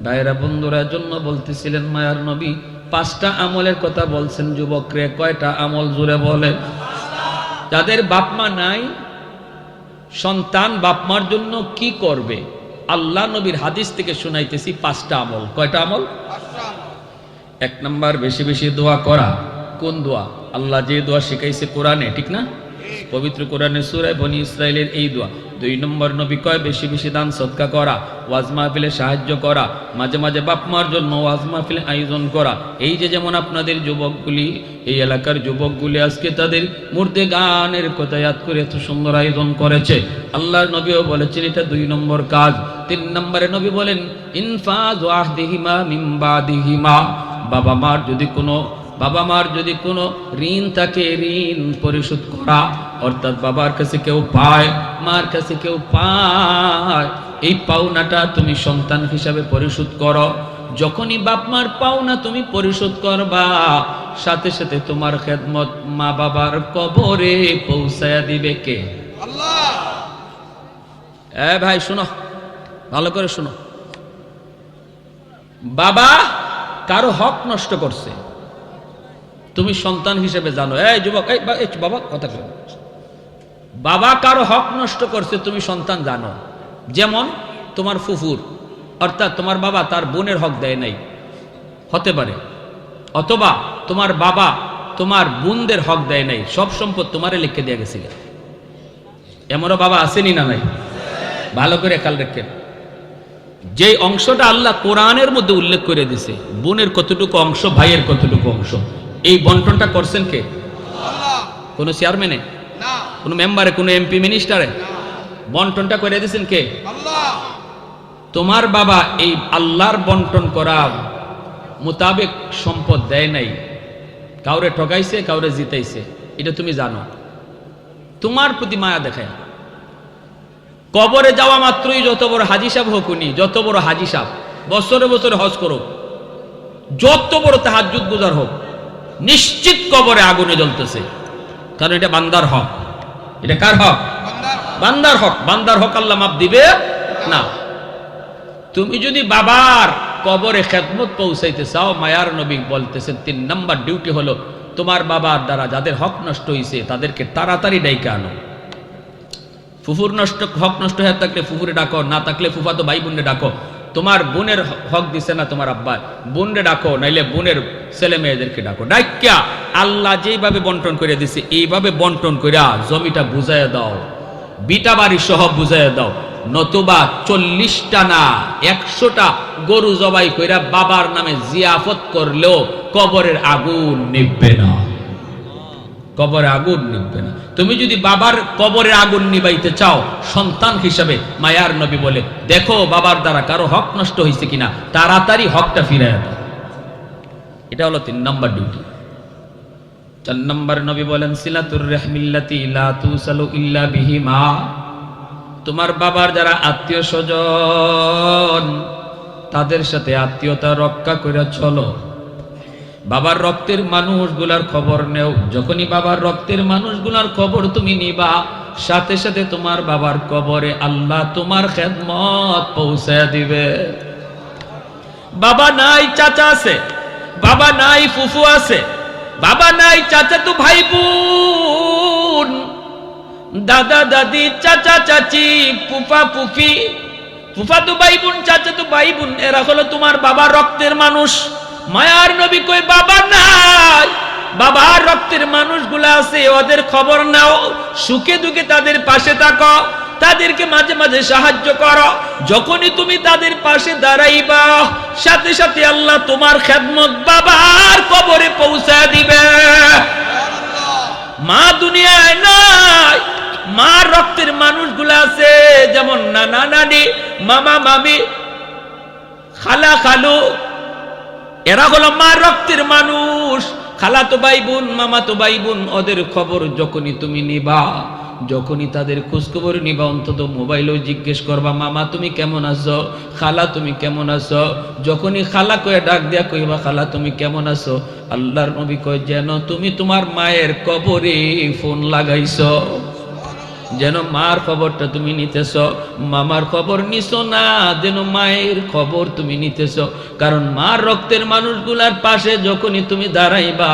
ভাইরা বন্ধুরা, জন্য বলতেছিলেন মায়ার নবী পাঁচটা আমলের কথা বলছেন। যুবকরে কয়টা আমল জুড়ে বলে? যাদের বাপমা নাই, সন্তান বাপমার জন্য কি করবে? আল্লাহ নবীর হাদিস থেকে শুনাইতেছি পাঁচটা আমল। কয়টা আমল? এক নাম্বার, বেশি বেশি দোয়া করা। কোন দোয়া? আল্লাহ যে দোয়া শিখাইছে কোরআনে, ঠিক না? পবিত্র কোরআনে সূরা বনি ইসরাইলের এই দোয়া। দুই নম্বর, নবী কয় বেশি বেশি দান সদকা করা, ওয়াজ মাহফিলে সাহায্য করা, মাঝে মাঝে বাপমার জন্য ওয়াজ মাহফিলে আয়োজন করা। এই যে যেমন আপনাদের যুবকগুলি, এই এলাকার যুবকগুলি আজকে তাদের মুর্দে গানের কথা ইয়াদ করে এত সুন্দর আয়োজন করেছে, আল্লাহর নবীও বলেছেন এটা দুই নম্বর কাজ। তিন নম্বরে নবী বলেন ইনফাজ ওয়াহদিহিমা মিন বাদিহিমা, বাবা মার যদি কোনো ঋণ থাকে ঋণ পরিশোধ করা, অর্থাৎ বাবার কাছে কেউ পায়, মার কাছে কেউ পায়, এই পাওনাটা তুমি সন্তান হিসাবে পরিশোধ করো। যখনই বাপ মার পাওনা তুমি পরিশোধ করবা, সাথে সাথে তোমার খেদমত মা বাবার কবরে পৌঁছায়া দিবে কে? আল্লাহ। ভাই শোনো, ভালো করে শোনো, বাবা কারো হক নষ্ট করছে, তুমি সন্তান হিসেবে জানো। এই যুবক, এই বাবা কথা বলো, বাবা কারো হক নষ্ট করছে তুমি সন্তান জানো। যেমন তোমার ফুফুর, অর্থাৎ তোমার বাবা তার বোনের হক দেয় নাই, হতে পারে, অথবা তোমার বাবা তোমার বোনদের হক দেয় নাই, সব সম্পদ তোমারে লিখে দিয়ে গেছিল। এমনও বাবা আসেনি না নাই? ভালো করে খেয়াল রাখেন। যে অংশটা আল্লাহ কোরআনের মধ্যে উল্লেখ করে দিছে, বোনের কতটুকু অংশ, ভাইয়ের কতটুকু অংশ, এই বন্টনটা করছেন কে? কোন চেয়ারম্যানে, কোন মেম্বারে, কোন এমপি মিনিস্টারে? বন্টনটা করে দিয়েছেন কে? তোমার বাবা এই আল্লাহর বন্টন করা মোতাবেক সম্পদ দেয় নাই, কাউরে ঠকাইছে, কাউরে জিতাইছে, এটা তুমি জানো। তোমার প্রতি মায়া দেখায়। কবরে যাওয়া মাত্রই যত বড় হাজি সাহেব হোক, উনি যত বড় হাজি সাহেব, বছরে বছরে হজ করো, যত বড় তাহাজ্জুদ গুজার হোক, নিশ্চিত কবরে আগুনে জ্বলতেছে। কারণ এটা বান্দার হক। এটা কার হক? বান্দার হক। বান্দার হক আল্লাহ মাফ দিবে না। তুমি যদি বাবার কবরে খেদমত পৌঁছাইতে চাও, মায়ার নবী বলতেছেন 3 নাম্বার ডিউটি হলো তোমার বাবার দ্বারা যাদের হক নষ্ট হয়েছে তাদেরকে তাড়াতাড়ি ডাইকা আনো। ফুফুর হক নষ্ট হয়ে থাকলে ফুফুরে ডাকো, না থাকলে ফুফাতো ভাই বোনরে ডাকো। তোমার বোনের হক দিছে না তোমার আব্বা, বোনরে ডাকো, নাইলে বোনের ছেলে মেয়েদেরকে ডাকো। ডাক্যা আল্লাহ যেইভাবে বন্টন করে দিছে এইভাবে বন্টন কইরা জমিটা বুঝাইয়া দাও, বিটা বাড়ি সহ বুঝাইয়া দাও। নতুবা 40টা না 100টা গরু জবাই কইরা বাবার নামে জিয়াফত করলেও কবরের আগুন নিভবে না। কবরে আগুন নিভবে না। তুমি যদি বাবার কবরের আগুন নিবাইতে চাও সন্তান হিসাবে, মায়ার নবী বলে দেখো বাবার দ্বারা কারো হক নষ্ট হয়েছে কিনা, তাড়াতাড়ি হকটা ফিরাইয়া দাও। এটা হলো 3 নাম্বার ডিউটি। 4 নাম্বার নবী বলেন সিলাতুর রাহমিল্লাতি লা তুসালু ইল্লা বিহিমা। তোমার বাবার যারা আত্মীয় স্বজন তাদের সাথে আত্মীয়তা রক্ষা করে চলো। বাবার রক্তের মানুষগুলার খবর নেও। যখনই বাবার রক্তের মানুষগুলার খবর তুমি নিবা, সাথে সাথে তোমার বাবার কবরে আল্লাহ তোমার খেদমত পৌঁছায় দিবে। বাবা নাই চাচা আছে, বাবা নাই ফুফু আছে, বাবা নাই চাচা তো ভাই বোন, দাদা দাদি, চাচা চাচি, ফুফা ফুফি, ফুফা তো ভাই বোন, চাচা তো ভাই বোন, এরা হলো তোমার বাবার রক্তের মানুষ। মায়ার নবী কই বাবা নাই, বাবার রক্তের মানুষগুলো আছে, ওদের খবর নাও, সুখে দুঃখে তাদের পাশে থাকো, তাদেরকে মাঝে মাঝে সাহায্য করো। যখনই তুমি তাদের পাশে দাঁড়াইবা, সাথে সাথে আল্লাহ তোমার খেদমত বাবার কবরে পৌঁছায় দিবে। মা দুনিয়ায় নাই, মা রক্তের মানুষগুলো আছে, যেমন নানা নানি, মামা মামি, খালা খালু, এরা হলো মা রক্তের মানুষ। খালাতো ভাই বোন, মামাতো ভাই বোন, ওদের খবর যখনই তুমি নিবা, যখনই তাদের খোঁজখবর নিবা, অন্তত মোবাইলেও জিজ্ঞেস করবা মামা তুমি কেমন আছো, খালা তুমি কেমন আছো। যখনই খালা কয়ে ডাক দিয়া কইবা খালা তুমি কেমন আছো, আল্লাহর নবী কয় যেন তুমি তোমার মায়ের কবরে ফোন লাগাইছো, যেন মার খবরটা তুমি নিতেছ, মামার খবর নিছো না, যেন মায়ের খবর তুমি নিতেছ। কারণ মার রক্তের মানুষগুলার পাশে যখনই তুমি দাঁড়াইবা,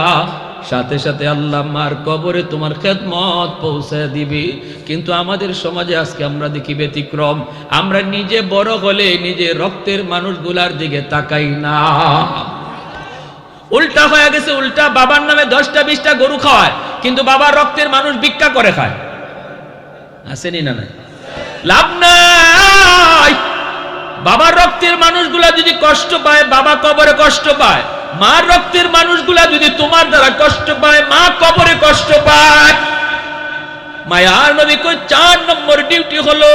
সাথে সাথে আল্লাহ মার কবরে তোমার খেদমত পৌঁছে দিবি। কিন্তু আমাদের সমাজে আজকে আমরা দেখি ব্যতিক্রম। আমরা নিজে বড় হলে নিজে রক্তের মানুষগুলার দিকে তাকাই না, উল্টা হয়ে গেছে। উল্টা বাবার নামে 10টা 20টা গরু খাওয়ায়, কিন্তু বাবার রক্তের মানুষ ভিক্ষা করে খায়। আসেনি না? নাই, লাভ নাই। বাবার রক্তের মানুষগুলা যদি কষ্ট পায়, বাবা কবরে কষ্ট পায়। মার রক্তের মানুষগুলা যদি তোমার দ্বারা কষ্ট পায়, মা কবরে কষ্ট পায়। মায়ার নবী কই 4 নম্বর ডিউটি হলো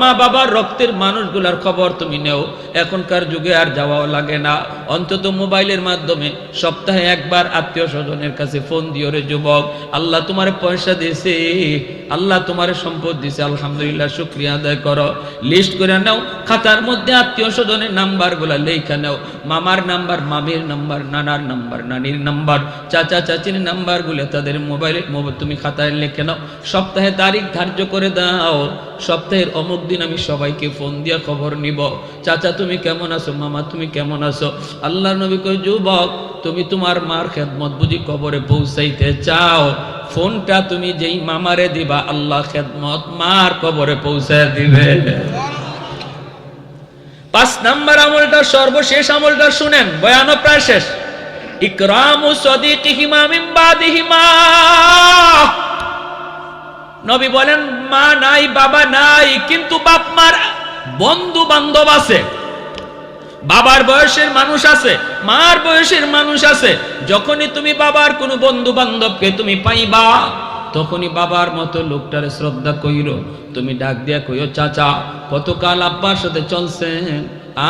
মা বাবার রক্তের মানুষগুলার খবর তুমি নেও। এখনকার যুগে আর যাওয়াও লাগে না, অন্তত মোবাইলের মাধ্যমে সপ্তাহে একবার আত্মীয় স্বজনের কাছে ফোন দিও রে যুবক। আল্লাহ তোমার পয়সা দিয়েছে, আল্লাহ তোমার সম্পদ দিয়েছে, আলহামদুলিল্লাহ শুকরিয়া আদায় করো। লিস্ট করে নাও, খাতার মধ্যে আত্মীয় স্বজনের নাম্বারগুলা লেখা নাও। মামার নাম্বার, মামির নাম্বার, নানার নাম্বার, নানির নাম্বার, চাচা চাচির নাম্বারগুলো তাদের মোবাইলে তুমি খাতায় লিখে নাও। সপ্তাহে তারিখ ধার্য করে দাও, সপ্তাহের অমুক দিন আমি সবাইকে ফোন দিয়া খবর নিব। চাচা তুমি কেমন আছো, মামা তুমি কেমন আছো। আল্লাহর নবী কয় যুবক তুমি তোমার মার খেদমত বুঝি কবরে পৌঁছাইতে চাও, ফোনটা তুমি যেই মামারে দিবা, আল্লাহ খেদমত মার কবরে পৌঁছায় দিবে। 5 নাম্বার আমলটা, সর্বশেষ আমলটা শুনেন, বয়ান প্রায় শেষ। ইকরামু সাদিকিহিমা মিন বাদিহিমা। নবী বলেন মা নাই বাবা নাই, কিন্তু বাপ মার বন্ধু বান্ধব আছে, বাবার বয়সের মানুষ আছে, মার বয়সের মানুষ আছে। যখনই তুমি বাবার কোনো বন্ধু বান্ধবকে তুমি পাইবা, তখনই বাবার মতো লোকটারে শ্রদ্ধা কইরো। তুমি ডাক দিয়া কইও, চাচা কতকাল আব্বার সাথে চলছেন,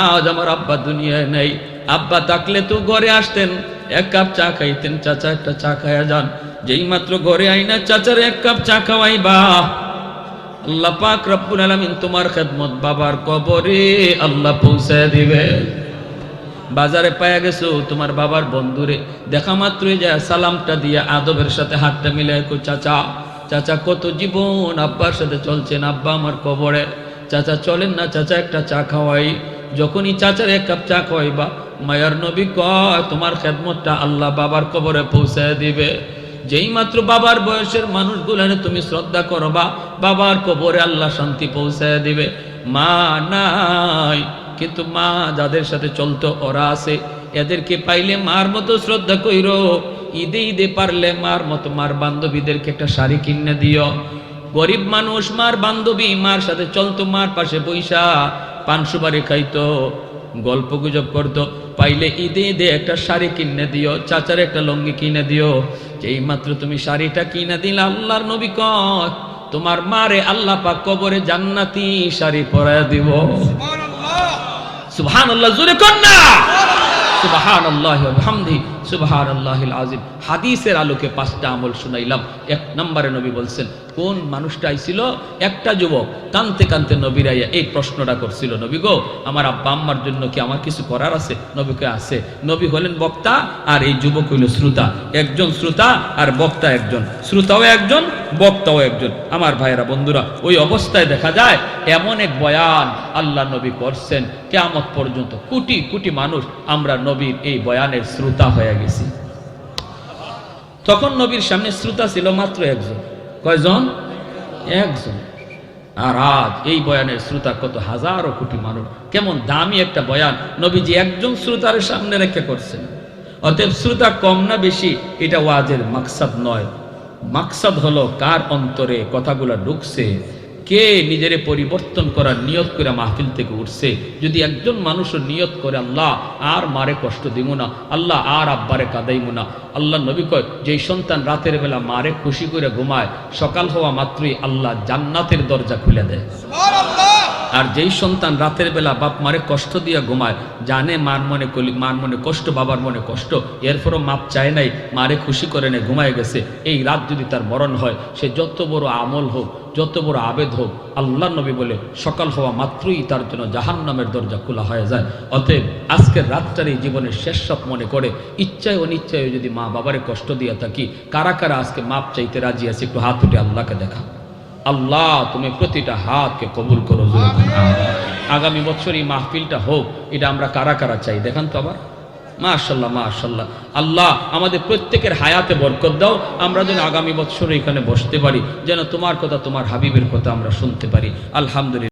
আজ আমার আব্বা দুনিয়ায় নেই, আব্বা থাকলে তো ঘরে আসতেন, এক কাপ চা খাইতেন, চাচা একটা চা খাইয়া যান। যেই মাত্র ঘরে আইনা চাচার এক কাপ চা খাওয়াইবা, আল্লাহ পাক রব্বুল আলামিন তোমার খেদমত বাবার কবরে আল্লাহ পৌঁছায় দিবে। বাজারে পায়া গেছো তোমার বাবার বন্ধুরে, দেখা মাত্রই যায় সালামটা দিয়া আদবের সাথে হাতটা মিলাই কই, চাচা চাচা কত জীবন আব্বার সাথে চলছেন, আব্বা আমার কবরে, চাচা চলেন না চাচা একটা চা খাওয়াই। যখনই চাচার এক কাপ চা খাওয়াইবা, মায়ার নবী কয় তোমার খেদমতটা আল্লাহ বাবার কবরে পৌঁছায় দিবে। যেই মাত্র বাবার বয়সের মানুষগুলারে তুমি শ্রদ্ধা করবা, বাবার কবরে আল্লাহ শান্তি পৌঁছায় দিবে। মা নাই, কিন্তু মা যাদের সাথে চলতো ওরা আছে, এদেরকে পাইলে মার মতো শ্রদ্ধা কইরো। ঈদে ঈদে পারলে মার মতো মার বান্ধবীদেরকে একটা শাড়ি কিনে দিও। গরিব মানুষ মার বান্ধবী, মার সাথে চলতো, মার পাশে বৈশা পান সুপারি খাইতো, গল্প গুজব করতো, পাইলে ঈদে ঈদে একটা শাড়ি কিনে দিও, চাচার একটা লঙ্গি কিনে দিও। যেই মাত্র তুমি শাড়িটা কিনে দিলে, আল্লাহর নবী কয় তোমার মারে আল্লাহ পাক কবরে জান্নাতি শাড়ি পরায় দিব। সুবহানাল্লাহ, জোরে কন্যা সুবহানাল্লাহি ওয়া বিহামদিহি সুবহানাল্লাহিল আযীম। হাদিসের আলোকে 5টা আমল শুনাইলাম। 1 নম্বরে নবী বলছেন, কোন মানুষটা আইছিল, একটা যুবক কানতে কানতে নবীর আইয়া এই প্রশ্নটা করছিল, নবী গো আমার আব্বা আম্মার জন্য কি আমার কিছু করার আছে? নবীকে আছে। নবী হলেন বক্তা আর এই যুবক হইল শ্রোতা। একজন শ্রোতা আর বক্তা একজন, শ্রোতাও একজন বক্তাও একজন। আমার ভাইয়েরা বন্ধুরা, ওই অবস্থায় দেখা যায় এমন এক বয়ান আল্লাহ নবী করছেন, কিয়ামত পর্যন্ত কোটি কোটি মানুষ আমরা নবীর এই বয়ানের শ্রোতা হয়ে গেছি। তখন নবীর সামনে শ্রোতা ছিল মাত্র একজন। কয়জন? একজন। আর আজ এই বয়ানের শ্রোতা কত হাজারো কোটি মানুষ। কেমন দামি একটা বয়ান নবীজি একজন শ্রোতার সামনে রেখে করছেন। অতএব শ্রোতা কম না বেশি এটা ওয়াজের মাকসাদ নয়। মাকসাদ হলো কার অন্তরে কথাগুলা ঢুকছে, কে নিজেরে পরিবর্তন করার নিয়ত করে মাহফিল থেকে উঠছে। যদি একজন মানুষও নিয়ত করে আল্লাহ আর মারে কষ্ট দিব না, আল্লাহ আর আব্বারে কাঁদাইব না, আল্লাহ নবী কয় যেই সন্তান রাতের বেলা মারে খুশি করে ঘুমায়, সকাল হওয়া মাত্রই আল্লাহ জান্নাতের দরজা খুলে দেয়। আর যেই সন্তান রাতের বেলা বাপ মারে কষ্ট দিয়া ঘুমায়, জানে মার মনে কষ্ট, বাবার মনে কষ্ট, এরপরও মাপ চায় নাই, মারে খুশি করে নে ঘুমায় গেছে, এই রাত যদি তার মরণ হয়, সে যত বড় আমল হোক, যত বড় আবেদ হোক, আল্লাহ নবী বলে সকাল হওয়া মাত্রই তার জন্য জাহান্নামের দরজা খোলা হয়ে যায়। অতএব আজকের রাতটার এই জীবনের শেষ সব মনে করে ইচ্ছায় অনিচ্ছায় যদি মা বাবারে কষ্ট দিয়ে থাকি, কারা কারা আজকে মাপ চাইতে রাজি আছে? একটু হাত উঠে আল্লাহকে দেখা। আল্লাহ তুমি প্রতিটা হাতকে কবুল করো। আগামী বছর এই মাহফিলটা হোক, এটা আমরা কারা কারা চাই দেখান তো আবার। মাশাআল্লাহ মাশাআল্লাহ। আল্লাহ আমাদের প্রত্যেকের হায়াতে বরকত দাও, আমরা যেন আগামী বছর এখানে বসতে পারি, যেন তোমার কথা, তোমার হাবিবের কথা আমরা শুনতে পারি। আলহামদুলিল্লাহ।